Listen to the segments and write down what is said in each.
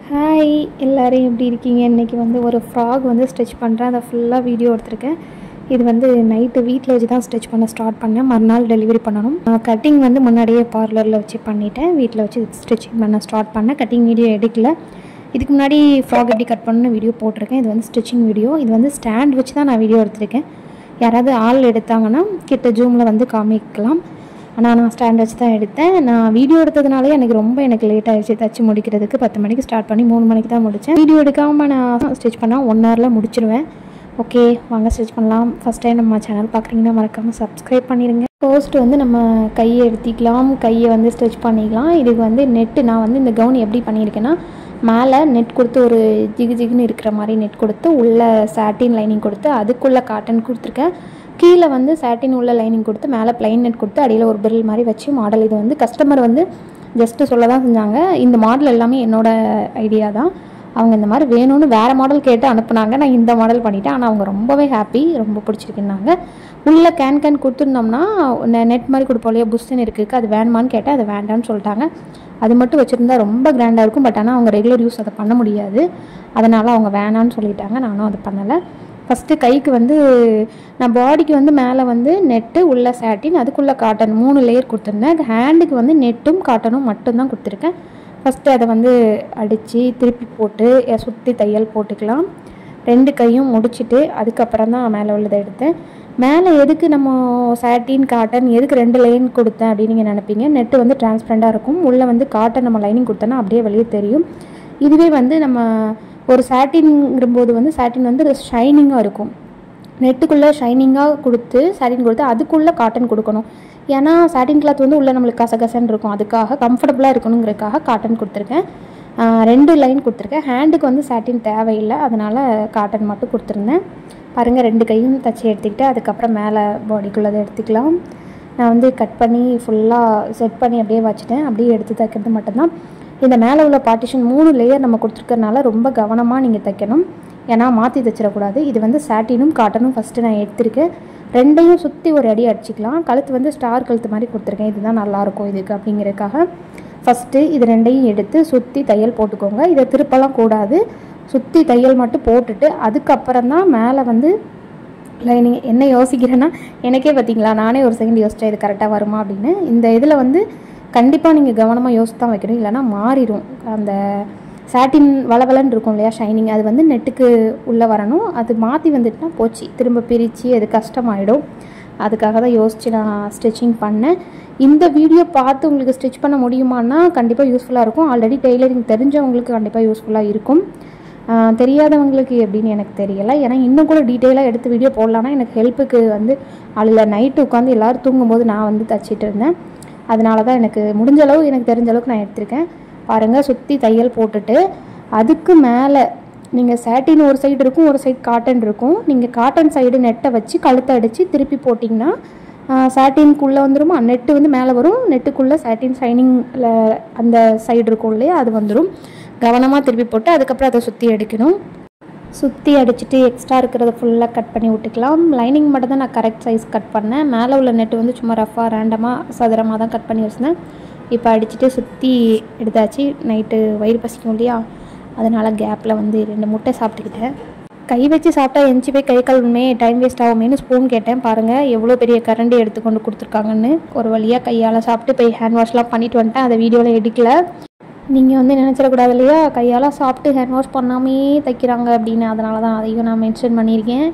Hi எல்லோரும் எப்படி இருக்கீங்க? இன்றைக்கி வந்து ஒரு ஃப்ராக் வந்து ஸ்டிச் பண்ணுறேன். அதை ஃபுல்லாக வீடியோ எடுத்திருக்கேன். இது வந்து நைட்டு வீட்டில் வச்சு தான் ஸ்டிச் பண்ண ஸ்டார்ட் பண்ணேன். மறுநாள் டெலிவரி பண்ணணும். கட்டிங் வந்து முன்னாடியே பார்லரில் வச்சு பண்ணிவிட்டேன். வீட்டில் வச்சு ஸ்டிச்சிங் பண்ண ஸ்டார்ட் பண்ணேன். கட்டிங் வீடியோ எடுக்கல. இதுக்கு முன்னாடி ஃப்ராக் எப்படி கட் பண்ணணும்னு வீடியோ போட்டிருக்கேன். இது வந்து ஸ்டிச்சிங் வீடியோ. இது வந்து ஸ்டாண்ட் வச்சு தான் நான் வீடியோ எடுத்திருக்கேன். யாராவது ஆள் எடுத்தாங்கன்னா கிட்ட ஜூமில் வந்து காமிக்கலாம். ஆனால் நான் ஸ்டாண்ட் வச்சு தான் எடுத்தேன். நான் வீடியோ எடுத்ததுனாலே எனக்கு லேட் ஆகிடுச்சு தச்சு முடிக்கிறதுக்கு. 10 மணிக்கு ஸ்டார்ட் பண்ணி 3 மணிக்கு தான் முடித்தேன். வீடியோ எடுக்காமல் நான் ஸ்டிச் பண்ணால் 1 ஹவரில் முடிச்சிடுவேன். ஓகே, வாங்க ஸ்டிச் பண்ணலாம். ஃபஸ்ட் டைம் நம்ம சேனல் பார்க்குறீங்கன்னா மறக்காமல் சப்ஸ்கிரைப் பண்ணிடுங்க. ஃபர்ஸ்ட் வந்து நம்ம கையை எடுத்துக்கலாம். கையை வந்து ஸ்டிச் பண்ணிக்கலாம். இதுக்கு வந்து நெட்டு நான் வந்து இந்த கவுன் எப்படி பண்ணியிருக்கேன்னா, மேலே நெட் கொடுத்து ஒரு ஜிகுன்னு இருக்கிற மாதிரி நெட் கொடுத்து உள்ளே சாட்டின் லைனிங் கொடுத்து அதுக்குள்ளே காட்டன் கொடுத்துருக்கேன். கீழே வந்து சாட்டின் உள்ள லைனிங் கொடுத்து மேலே ப்ளைன் நெட் கொடுத்து அடியில் ஒரு பிரில் மாதிரி வச்சு மாடல். இது வந்து கஸ்டமர் வந்து ஜஸ்ட்டு சொல்ல தான் செஞ்சாங்க. இந்த மாடல் எல்லாமே என்னோடய ஐடியா தான். அவங்க இந்த மாதிரி வேணும்னு வேறு மாடல் கேட்டு அனுப்புனாங்க. நான் இந்த மாடல் பண்ணிவிட்டேன். ஆனால் அவங்க ரொம்பவே ஹாப்பி, ரொம்ப பிடிச்சிருக்குன்னாங்க. உள்ளே கேன் கொடுத்துருந்தோம்னா நெட் மாதிரி கொடுப்போம் இல்லையா, புஷ்ஷுன்னு இருக்குது, அது வேணுமான்னு கேட்டால் அது வேண்டான்னு சொல்லிட்டாங்க. அது மட்டும் வச்சுருந்தா ரொம்ப கிராண்டாக இருக்கும். பட் ஆனால் அவங்க ரெகுலர் யூஸ் அதை பண்ண முடியாது. அதனால் அவங்க வேணான்னு சொல்லிட்டாங்க. நானும் அதை பண்ணலை. ஃபஸ்ட்டு கைக்கு வந்து நான் பாடிக்கு வந்து மேலே வந்து நெட்டு உள்ள சாட்டின் அதுக்குள்ளே காட்டன் 3 லேயர் கொடுத்துருந்தேன். ஹேண்டுக்கு வந்து நெட்டும் காட்டனும் மட்டும்தான் கொடுத்துருக்கேன். ஃபஸ்ட்டு அதை வந்து அடித்து திருப்பி போட்டு சுற்றி தையல் போட்டுக்கலாம். 2 கையும் முடிச்சுட்டு அதுக்கப்புறம் தான் மேலே உள்ளதை எடுத்தேன். மேலே எதுக்கு நம்ம சாட்டின் காட்டன் எதுக்கு 2 லைன் கொடுத்தேன் அப்படின்னு நீங்கள் நினைப்பீங்க. நெட்டு வந்து டிரான்ஸ்பரண்டாக இருக்கும். உள்ளே வந்து காட்டன் நம்ம லைனிங் கொடுத்தோன்னா அப்படியே வெளியே தெரியும். இதுவே வந்து நம்ம ஒரு சாட்டின்ங்கும்போது வந்து சாட்டின் வந்து ஷைனிங்காக இருக்கும். நெட்டுக்குள்ளே ஷைனிங்காக கொடுத்து சாட்டின் கொடுத்து அதுக்குள்ளே காட்டன் கொடுக்கணும். ஏன்னா சாட்டின் கிளாத் வந்து உள்ளே நம்மளுக்கு கசகசன்னு இருக்கும். அதுக்காக கம்ஃபர்டபுளாக இருக்கணுங்கிறதுக்காக காட்டன் கொடுத்துருக்கேன். 2 லைன் கொடுத்துருக்கேன். ஹேண்டுக்கு வந்து சாட்டின் தேவையில்லை, அதனால் காட்டன் மட்டும் கொடுத்துருந்தேன். பாருங்கள், 2 கையும் தச்சு எடுத்துக்கிட்டு அதுக்கப்புறம் மேலே பாடிக்குள்ளதை எடுத்துக்கலாம். நான் வந்து கட் பண்ணி ஃபுல்லாக செட் பண்ணி அப்படியே வச்சுட்டேன். அப்படியே எடுத்து தைக்கிறது மட்டும்தான். இந்த மேலே உள்ள பார்ட்டிஷன் 3 லேயர் நம்ம கொடுத்துருக்கறனால ரொம்ப கவனமாக நீங்கள் தைக்கணும். ஏன்னா மாற்றி தைச்சிடக்கூடாது. இது வந்து சாட்டினும் காட்டனும் ஃபஸ்ட்டு நான் எடுத்திருக்கேன். 2யும் சுற்றி ஒரு அடி அடிச்சிக்கலாம். கழுத்து வந்து ஸ்டார் கழுத்து மாதிரி கொடுத்துருக்கேன். இதுதான் நல்லாயிருக்கும் இதுக்கு அப்படிங்கிறதுக்காக. ஃபஸ்ட்டு இது 2யும் எடுத்து சுற்றி தையல் போட்டுக்கோங்க. இதை திருப்பலாம் கூடாது. சுற்றி தையல் மட்டும் போட்டுட்டு அதுக்கப்புறம் தான் மேலே வந்து லைனிங். என்ன யோசிக்கிறேன்னா, எனக்கே பார்த்திங்களா, நானே ஒரு செகண்ட் யோசித்தேன் இது கரெக்டாக வருமா அப்படின்னு. இந்த இதில் வந்து கண்டிப்பாக நீங்கள் கவனமாக யோசித்து தான் வைக்கணும், இல்லைனா மாறிடும். அந்த சாட்டின் வளவலன்னு இருக்கும் இல்லையா, ஷைனிங், அது வந்து நெட்டுக்கு உள்ளே வரணும். அது மாற்றி வந்துட்டுனா போச்சு, திரும்ப பிரித்து அது கஷ்டமாயிடும். அதுக்காக தான் யோசித்து நான் ஸ்டிச்சிங் பண்ணேன். இந்த வீடியோ பார்த்து உங்களுக்கு ஸ்டிச் பண்ண முடியுமான்னா கண்டிப்பாக யூஸ்ஃபுல்லாக இருக்கும். ஆல்ரெடி டெய்லரிங் தெரிஞ்சவங்களுக்கு கண்டிப்பாக யூஸ்ஃபுல்லாக இருக்கும். தெரியாதவங்களுக்கு எப்படின்னு எனக்கு தெரியலை. ஏன்னா இன்னும் கூட டீட்டெயிலாக எடுத்து வீடியோ போடலான்னா எனக்கு ஹெல்ப்புக்கு வந்து அதில் நைட்டு உட்காந்து எல்லோரும் தூங்கும்போது நான் வந்து தச்சிட்டு இருந்தேன். அதனால தான் எனக்கு முடிஞ்ச அளவு எனக்கு தெரிஞ்ச அளவுக்கு நான் எடுத்திருக்கேன். பாருங்கள், சுற்றி தையல் போட்டுட்டு அதுக்கு மேலே நீங்கள் சாட்டின் ஒரு சைடு இருக்கும், ஒரு சைடு காட்டன் இருக்கும். நீங்கள் காட்டன் சைடு நெட்டை வச்சு கழுத்தை அடித்து திருப்பி போட்டிங்கன்னா சாட்டின்குள்ளே வந்துடும். நெட்டு வந்து மேலே வரும். நெட்டுக்குள்ளே சாட்டின் ஷைனிங்கில் அந்த சைடு இருக்கும் இல்லையா, அது வந்துடும். கவனமாக திருப்பி போட்டு அதுக்கப்புறம் அதை சுற்றி அடிக்கணும். சுற்றி அடிச்சுட்டு எக்ஸ்ட்ரா இருக்கிறத ஃபுல்லாக கட் பண்ணி விட்டுக்கலாம். லைனிங் மட்டும் தான் நான் கரெக்ட் சைஸ் கட் பண்ணேன். மேலே உள்ள நெட்டு வந்து சும்மா ரஃபாக ரேண்டமாக சதுரமாக தான் கட் பண்ணி வச்சுருந்தேன். இப்போ அடிச்சுட்டு சுற்றி எடுத்தாச்சு. நைட்டு வயிறு பசிக்கும் இல்லையா, அதனால் கேப்பில் வந்து 2 முட்டை சாப்பிட்டுக்கிட்டேன். கை வச்சு சாப்பிட்டா எஞ்சி போய் கை கழுவுமே, டைம் வேஸ்ட் ஆகுமேனு ஸ்பூன் கேட்டேன். பாருங்கள் எவ்வளோ பெரிய கரண்டி எடுத்துக்கொண்டு கொடுத்துருக்காங்கன்னு. ஒரு வழியாக கையால் சாப்பிட்டு போய் ஹேண்ட் வாஷ்லாம் பண்ணிட்டு வந்துட்டேன். அதை வீடியோவில் எடுக்கல. நீங்கள் வந்து நினச்சிடக்கூடாது இல்லையா, கையால் சாப்பிட்டு ஹேண்ட் வாஷ் பண்ணாமே தைக்கிறாங்க அப்படின்னு. அதனால தான் அதையும் நான் மென்ஷன் பண்ணியிருக்கேன்.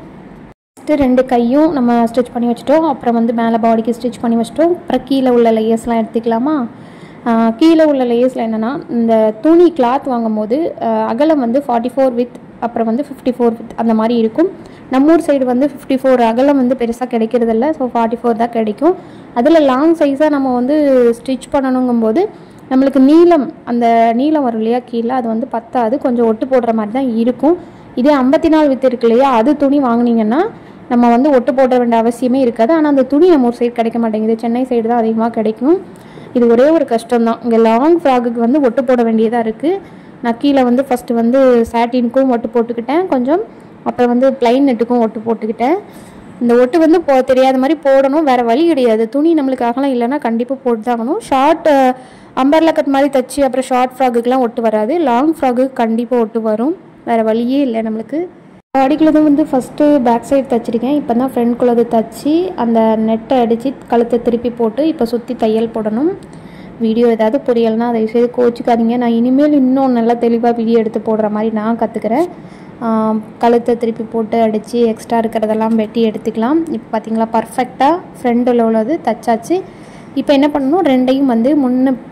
ஃபஸ்ட்டு 2 கையும் நம்ம ஸ்டிச் பண்ணி வச்சுட்டோம். அப்புறம் வந்து மேலே பாடிக்கு ஸ்டிச் பண்ணி வச்சுட்டோம். அப்புறம் கீழே உள்ள லேயர்ஸ்லாம் எடுத்துக்கலாமா. கீழே உள்ள லேயர்ஸில் என்னென்னா, இந்த துணி கிளாத் வாங்கும் போது அகலம் வந்து 44 வித், அப்புறம் வந்து 54 வித் அந்த மாதிரி இருக்கும். நம்ம ஊர் சைடு வந்து 54 அகலம் வந்து பெருசாக கிடைக்கிறதில்ல. ஸோ 44 தான் கிடைக்கும். அதில் லாங் சைஸாக நம்ம வந்து ஸ்டிச் பண்ணணுங்கும்போது நம்மளுக்கு நீளம், அந்த நீளம் வரும் இல்லையா கீழே, அது வந்து பத்தாது. கொஞ்சம் ஒட்டு போடுற மாதிரி தான் இருக்கும். இதே 54 வித்து இருக்கு இல்லையா, அது துணி வாங்கினீங்கன்னா நம்ம வந்து ஒட்டு போட வேண்டிய அவசியமே இருக்காது. ஆனால் அந்த துணி நம்ம ஒரு சைடு கிடைக்க மாட்டேங்குது. சென்னை சைடு தான் அதிகமாக கிடைக்கும். இது ஒரே ஒரு கஷ்டம் தான். இங்கே லாங் ஃப்ராகுக்கு வந்து ஒட்டு போட வேண்டியதாக இருக்குது. நான் கீழே வந்து ஃபஸ்ட்டு வந்து சாட்டினுக்கும் ஒட்டு போட்டுக்கிட்டேன் கொஞ்சம். அப்புறம் வந்து ப்ளைன் நெட்டுக்கும் ஒட்டு போட்டுக்கிட்டேன். இந்த ஒட்டு வந்து தெரியாத மாதிரி போடணும், வேறு வழி கிடையாது. துணி நம்மளுக்கு அகலம் இல்லைன்னா கண்டிப்பாக போட்டு தான் ஆகணும். ஷார்ட் அம்பர்லா கட் மாதிரி தைச்சி அப்புறம் ஷார்ட் ஃப்ராக்குக்கெலாம் ஒட்டு வராது. லாங் ஃப்ராக்கு கண்டிப்பாக ஒட்டு வரும். வேறு வழியே இல்லை நம்மளுக்கு. பாடிக்குள்ளதும் வந்து ஃபஸ்ட்டு பேக் சைடு தைச்சிருக்கேன். இப்போ தான் ஃப்ரண்ட்குள்ளது தைச்சி அந்த நெட்டை அடித்து கழுத்தை திருப்பி போட்டு இப்போ சுற்றி தையல் போடணும். வீடியோ ஏதாவது புரியலைன்னா தயவுசெய்து கோச்சிக்காதீங்க. நான் இனிமேல் இன்னும் நல்லா தெளிவாக வீடியோ எடுத்து போடுற மாதிரி நான் கற்றுக்கிறேன். கழுத்தை திருப்பி போட்டு அடித்து எக்ஸ்ட்ரா இருக்கிறதெல்லாம் வெட்டி எடுத்துக்கலாம். இப்போ பார்த்திங்களா பர்ஃபெக்டாக ஃப்ரண்டில் உள்ளது தைச்சாச்சு. இப்போ என்ன பண்ணணும், ரெண்டையும் வந்து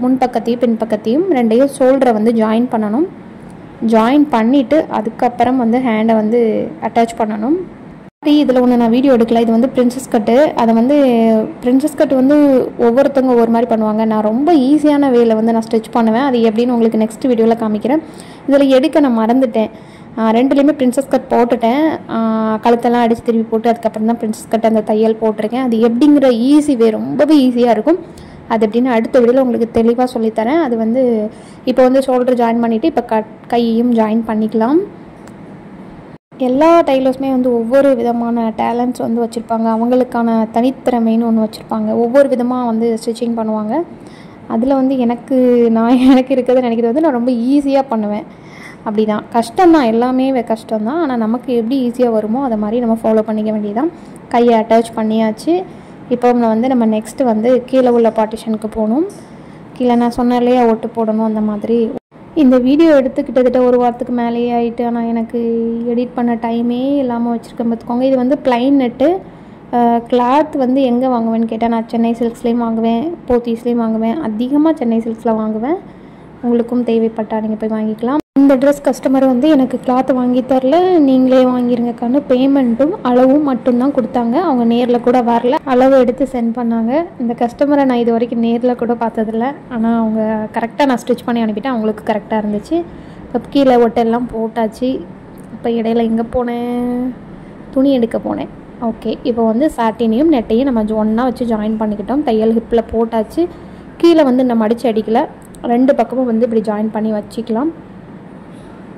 முன்பக்கத்தையும் பின்பக்கத்தையும் ரெண்டையும் ஷோல்டரை வந்து ஜாயின் பண்ணணும். ஜாயின் பண்ணிவிட்டு அதுக்கப்புறம் வந்து ஹேண்டை வந்து அட்டாச் பண்ணணும். இதில் ஒன்று நான் வீடியோ எடுக்கல. இது வந்து பிரின்சஸ் கட்டு. அதை வந்து பிரின்சஸ் கட்டு வந்து ஒவ்வொருத்தவங்க ஒவ்வொரு மாதிரி பண்ணுவாங்க. நான் ரொம்ப ஈஸியான வேலை வந்து நான் ஸ்டிச் பண்ணுவேன். அது எப்படின்னு உங்களுக்கு நெக்ஸ்ட் வீடியோவில் காமிக்கிறேன். இதில் எடுக்க நான் மறந்துட்டேன். ரெண்டுலேயுமே பிரின்சஸ் கட் போட்டுட்டேன். கழுத்தெல்லாம் அடித்து திருப்பி போட்டு அதுக்கப்புறம் தான் பிரின்சஸ் கட் அந்த தையல் போட்டிருக்கேன். அது எப்படிங்கிற ஈஸி வே, ரொம்பவே ஈஸியாக இருக்கும். அது எப்படின்னு அடுத்த வீடியோவில் உங்களுக்கு தெளிவாக சொல்லித்தரேன். அது வந்து இப்போ வந்து ஷோல்டர் ஜாயின் பண்ணிவிட்டு இப்போ கையையும் ஜாயின் பண்ணிக்கலாம். எல்லா டைலர்ஸுமே வந்து ஒவ்வொரு விதமான டேலண்ட்ஸ் வந்து வச்சுருப்பாங்க. அவங்களுக்கான தனித்திறமைன்னு ஒன்று வச்சுருப்பாங்க. ஒவ்வொரு விதமாக வந்து ஸ்டிச்சிங் பண்ணுவாங்க. அதில் வந்து எனக்கு இருக்கிறது நினைக்கிறது வந்து நான் ரொம்ப ஈஸியாக பண்ணுவேன். அப்படி தான், கஷ்டம்தான், எல்லாமே கஷ்டம்தான். ஆனால் நமக்கு எப்படி ஈஸியாக வருமோ அதை மாதிரி நம்ம ஃபாலோ பண்ணிக்க வேண்டியதான். கையை அட்டாச் பண்ணியாச்சு. இப்போ நம்ம நெக்ஸ்ட்டு வந்து கீழே உள்ள பார்ட்டிஷனுக்கு போகணும். கீழே நான் சொன்னேன் இல்லையா ஒட்டு போடணும் அந்த மாதிரி. இந்த வீடியோ எடுத்து கிட்டத்தட்ட ஒரு வாரத்துக்கு மேலேயே ஆகிட்டு. ஆனால் எனக்கு எடிட் பண்ண டைமே இல்லாமல் வச்சுருக்கேன் பார்த்துக்கோங்க. இது வந்து ப்ளைன் நெட்டு. கிளாத் வந்து எங்கே வாங்குவேன்னு கேட்டால் நான் சென்னை சில்க்ஸ்லேயும் வாங்குவேன், போத்தீஸ்லேயும் வாங்குவேன். அதிகமாக சென்னை சில்க்ஸில் வாங்குவேன். உங்களுக்கும் தேவைப்பட்டால் நீங்கள் போய் வாங்கிக்கலாம். இந்த ட்ரெஸ் கஸ்டமர் வந்து எனக்கு கிளாத் வாங்கி தரல, நீங்களே வாங்கிருங்கக்கான்னு பேமெண்ட்டும் அளவும் மட்டும்தான் கொடுத்தாங்க. அவங்க நேரில் கூட வரல, அளவு எடுத்து சென்ட் பண்ணாங்க. இந்த கஸ்டமரை நான் இது வரைக்கும் நேரில் கூட பார்த்ததில்ல. ஆனால் அவங்க கரெக்டாக நான் ஸ்டிச் பண்ணி அனுப்பிட்டேன். அவங்களுக்கு கரெக்டாக இருந்துச்சு. இப்போ கீழே ஒட்டெல்லாம் போட்டாச்சு. இப்போ இடையில எங்கே போனேன், துணி எடுக்க போனேன். ஓகே, இப்போ வந்து சாட்டினையும் நெட்டையும் நம்ம ஒன்றா வச்சு ஜாயின் பண்ணிக்கிட்டோம். தையல் ஹிப்பில் போட்டாச்சு. கீழே வந்து நம்ம அடித்து அடிக்கலை, ரெண்டு பக்கமும் வந்து இப்படி ஜாயின் பண்ணி வச்சுக்கலாம்.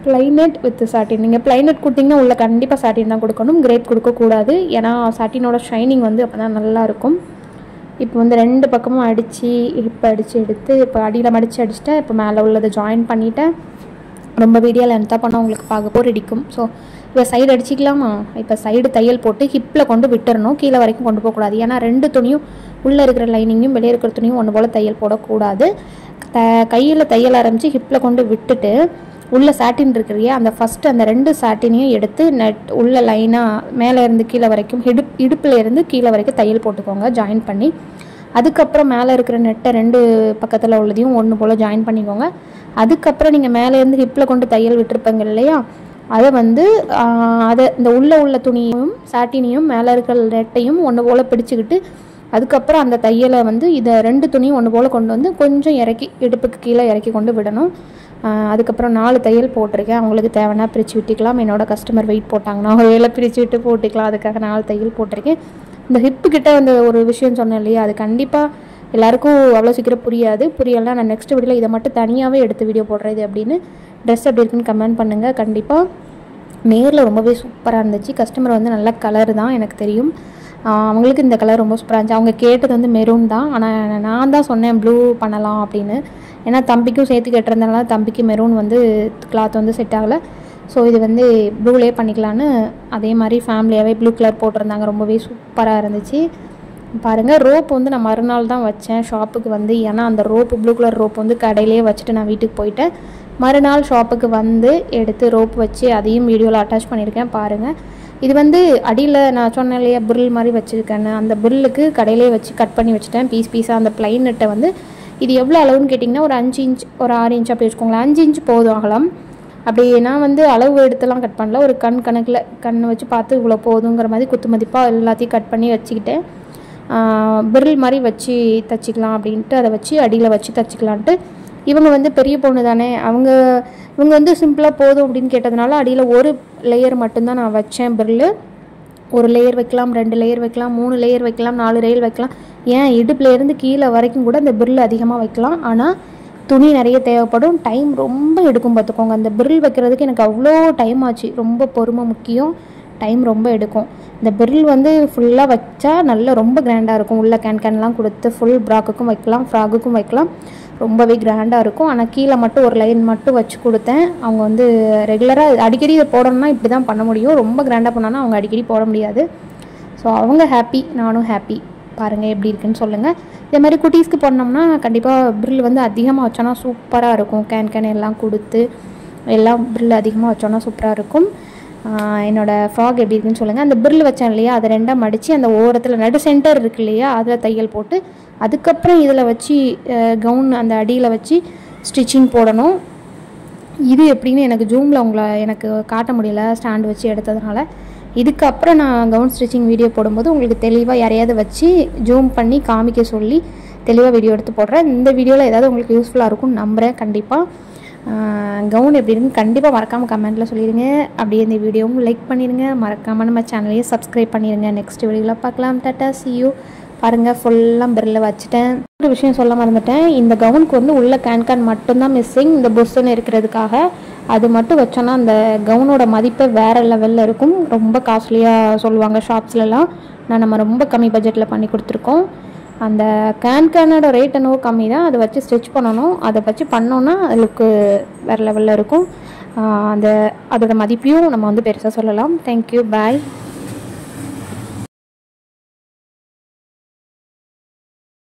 ப்ளைனட் வித் சாட்டின். நீங்கள் ப்ளைனட் கொடுத்தீங்கன்னா உள்ள கண்டிப்பாக சாட்டின் தான் கொடுக்கணும், கிரேப் கொடுக்கக்கூடாது. ஏன்னா சாட்டினோட ஷைனிங் வந்து அப்போ தான் நல்லாயிருக்கும். இப்போ வந்து ரெண்டு பக்கமும் அடித்து ஹிப் அடித்து எடுத்து இப்போ அடியில் அடிச்சுட்டேன். இப்போ மேலே உள்ளதை ஜாயின் பண்ணிவிட்டேன். ரொம்ப வீடியோவில் லென்த்தாக பண்ணால் உங்களுக்கு பார்க்க ரெடிக்கும். ஸோ இப்போ சைடு அடிச்சிக்கலாமா. இப்போ சைடு தையல் போட்டு ஹிப்பில் கொண்டு விட்டுறணும், கீழே வரைக்கும் கொண்டு போகக்கூடாது. ஏன்னா ரெண்டு துணியும் உள்ளே இருக்கிற லைனிங்கும் வெளியே இருக்கிற துணியும் ஒன்று போல் தையல் போடக்கூடாது. கையில் தையல் ஆரம்பித்து ஹிப்பில் கொண்டு விட்டுட்டு உள்ள சாட்டின் இருக்கிறியா அந்த ஃபஸ்ட்டு அந்த ரெண்டு சாட்டினையும் எடுத்து நெட் உள்ள லைனாக மேலே இருந்து கீழே வரைக்கும் இடுப்பில் இருந்து கீழே வரைக்கும் தையல் போட்டுக்கோங்க ஜாயின் பண்ணி. அதுக்கப்புறம் மேலே இருக்கிற நெட்டை ரெண்டு பக்கத்தில் உள்ளதையும் ஒன்று போல் ஜாயின் பண்ணிக்கோங்க. அதுக்கப்புறம் நீங்கள் மேலேருந்து ஹிப்பில் கொண்டு தையல் விட்டுருப்பீங்க இல்லையா, அதை வந்து இந்த உள்ள துணியும் சாட்டினையும் மேலே இருக்கிற நெட்டையும் ஒன்று போல் பிடிச்சிக்கிட்டு அதுக்கப்புறம் அந்த தையலை வந்து இதை ரெண்டு துணியும் ஒன்று போல் கொண்டு வந்து கொஞ்சம் இறக்கி இடுப்புக்கு கீழே இறக்கி கொண்டு விடணும். அதுக்கப்புறம் 4 தையல் போட்டிருக்கேன். அவங்களுக்கு தேவைன்னா பிரித்து விட்டுக்கலாம். என்னோடய கஸ்டமர் வெயிட் போட்டாங்கன்னா வேலை பிரித்து விட்டு போட்டுக்கலாம். அதுக்காக 4 தையல் போட்டிருக்கேன். இந்த ஹிப்புக்கிட்ட அந்த ஒரு விஷயம் சொன்னேன் இல்லையா, அது கண்டிப்பாக எல்லாருக்கும் அவ்வளோ சீக்கிரம் புரியலைன்னா நான் நெக்ஸ்ட் வீடியோவில் இதை மட்டும் தனியாகவே எடுத்து வீடியோ போடுறது அப்படின்னு. ட்ரெஸ் எப்படி இருக்குன்னு கமெண்ட் பண்ணுங்கள். கண்டிப்பாக நேரில் ரொம்பவே சூப்பராக இருந்துச்சு. கஸ்டமர் வந்து நல்ல கலர் தான் எனக்கு தெரியும். அவங்களுக்கு இந்த கலர் ரொம்ப சூப்பராக இருந்துச்சு. அவங்க கேட்டது வந்து மெரூன் தான். ஆனால் நான் தான் சொன்னேன் ப்ளூ பண்ணலாம் அப்படின்னு. ஏன்னா தம்பிக்கும் சேர்த்து கேட்டிருந்தனால தம்பிக்கு மெரூன் வந்து கிளாத் வந்து செட் ஆகலை. ஸோ இது வந்து ப்ளூலேயே பண்ணிக்கலான்னு அதே மாதிரி ஃபேமிலியாகவே ப்ளூ கலர் போட்டிருந்தாங்க. ரொம்பவே சூப்பராக இருந்துச்சு. பாருங்கள், ரோப் வந்து நான் மறுநாள் தான் வச்சேன் ஷாப்புக்கு வந்து. ஏன்னா அந்த ப்ளூ கலர் ரோப் வந்து கடையிலேயே வச்சுட்டு நான் வீட்டுக்கு போயிட்டேன். மறுநாள் ஷாப்புக்கு வந்து எடுத்து ரோப் வச்சு அதையும் வீடியோவில் அட்டாச் பண்ணியிருக்கேன் பாருங்கள். இது வந்து அடியில் நான் சொன்னேன் இல்லையா பிரில் மாதிரி வச்சுருக்கேன்னு, அந்த பிரிலுக்கு கடையிலே வச்சு கட் பண்ணி வச்சுட்டேன் பீஸாக. அந்த ப்ளைன் நெட்டை வந்து இது எவ்வளோ அளவுன்னு கேட்டிங்கன்னா ஒரு 5 இன்ச் ஒரு 6 இன்ச் அப்படி வச்சுக்கோங்களேன். 5 இன்ச் போதும் அகலம். அப்படி நான் வந்து அளவு எடுத்துலாம் கட் பண்ணல, ஒரு கண் வச்சு பார்த்து இவ்வளோ போதுங்கிற மாதிரி குத்து மதிப்பாக எல்லாத்தையும் கட் பண்ணி வச்சுக்கிட்டேன். பிரில் மாதிரி வச்சு தைச்சிக்கலாம் அப்படின்ட்டு அதை வச்சு அடியில் வச்சு தைச்சிக்கலான்ட்டு. இவங்க வந்து பெரிய பொண்ணு தானே, இவங்க வந்து சிம்பிளாக போதும் அப்படின்னு கேட்டதுனால அடியில் ஒரு லேயர் மட்டும்தான் நான் வச்சேன் பிரில். 1 லேயர் வைக்கலாம், 2 லேயர் வைக்கலாம், 3 லேயர் வைக்கலாம், 4 லேயர் வைக்கலாம். ஏன் இடுப்புலேருந்து கீழே வரைக்கும் கூட இந்த பிரில் அதிகமாக வைக்கலாம். ஆனால் துணி நிறைய தேவைப்படும், டைம் ரொம்ப எடுக்கும் பார்த்துக்கோங்க. அந்த பிரில் வைக்கிறதுக்கு எனக்கு அவ்வளோ டைம் ஆச்சு. ரொம்ப பொறுமை முக்கியம், டைம் ரொம்ப எடுக்கும். இந்த பிரில் வந்து ஃபுல்லாக வச்சா நல்லா ரொம்ப கிராண்டாக இருக்கும். உள்ள கேன்லாம் கொடுத்து ஃபுல் ப்ராக்குக்கும் வைக்கலாம், ஃப்ராகுக்கும் வைக்கலாம், ரொம்பவே கிராண்டாக இருக்கும். ஆனால் கீழே மட்டும் ஒரு லைன் மட்டும் வச்சு கொடுத்தேன். அவங்க வந்து ரெகுலராக அடிக்கடி இதை போடணும்னா இப்படி தான் பண்ண முடியும். ரொம்ப கிராண்டாக பண்ணாங்கன்னா அவங்க அடிக்கடி போட முடியாது. ஸோ அவங்க ஹாப்பி, நானும் ஹாப்பி. பாருங்கள் எப்படி இருக்குன்னு சொல்லுங்கள். இதே மாதிரி குட்டீஸ்க்கு போனோம்னா கண்டிப்பாக பிரில் வந்து அதிகமாக வச்சோன்னா சூப்பராக இருக்கும். கேன் எல்லாம் கொடுத்து எல்லாம் பிரில் அதிகமாக வச்சோன்னா சூப்பராக இருக்கும். என்னோடய ஃப்ராக் எப்படி இருக்குன்னு சொல்லுங்கள். அந்த பிரில் வச்சேன் இல்லையா, அதை ரெண்டாக மடித்து அந்த ஓரத்தில் நடு சென்டர் இருக்குது இல்லையா, அதில் தையல் போட்டு அதுக்கப்புறம் இதில் வச்சு கவுன் அந்த அடியில் வச்சு ஸ்டிச்சிங் போடணும். இது எப்படின்னு எனக்கு ஜூமில் எனக்கு காட்ட முடியல, ஸ்டாண்டு வச்சு எடுத்ததுனால. இதுக்கப்புறம் நான் கவுன் ஸ்டிச்சிங் வீடியோ போடும்போது உங்களுக்கு தெளிவாக யாரையாவது வச்சு ஜூம் பண்ணி காமிக்க சொல்லி தெளிவாக வீடியோ எடுத்து போடுறேன். இந்த வீடியோவில் ஏதாவது உங்களுக்கு யூஸ்ஃபுல்லாக இருக்கும்னு நம்புகிறேன். கண்டிப்பாக கவுன் எப்படி இருக்குன்னு கண்டிப்பாக மறக்காமல் கமெண்ட்டில் சொல்லிடுங்க. அப்படியே இந்த வீடியோவும் லைக் பண்ணிடுங்க. மறக்காமல் நம்ம சேனலையும் சப்ஸ்கிரைப் பண்ணிடுங்க. நெக்ஸ்ட் வீடியோவில் பார்க்கலாம். Tata, see you. பாருங்கள், ஃபுல்லாக பிரில் வச்சுட்டேன். ஒரு விஷயம் சொல்ல மறந்துட்டேன். இந்த கவுனுக்கு வந்து உள்ள கேன் மட்டும்தான் மிஸ்ஸிங், இந்த புஷ்ஷுன்னு இருக்கிறதுக்காக. அது மட்டும் வச்சோன்னா அந்த கவுனோட மதிப்பை வேறு லெவலில் இருக்கும். ரொம்ப காஸ்ட்லியாக சொல்லுவாங்க ஷாப்ஸ்லலாம். நம்ம ரொம்ப கம்மி பட்ஜெட்டில் பண்ணி கொடுத்துருக்கோம். அந்த கேனோட ரேட் என்னவோ கம்மி தான். அதை வச்சு ஸ்டிச் பண்ணணும். அதை வச்சு பண்ணோன்னா அதுக்கு வேறு லெவலில் இருக்கும். அதோட மதிப்பையும் நம்ம வந்து பெருசாக சொல்லலாம். தேங்க்யூ, பாய்.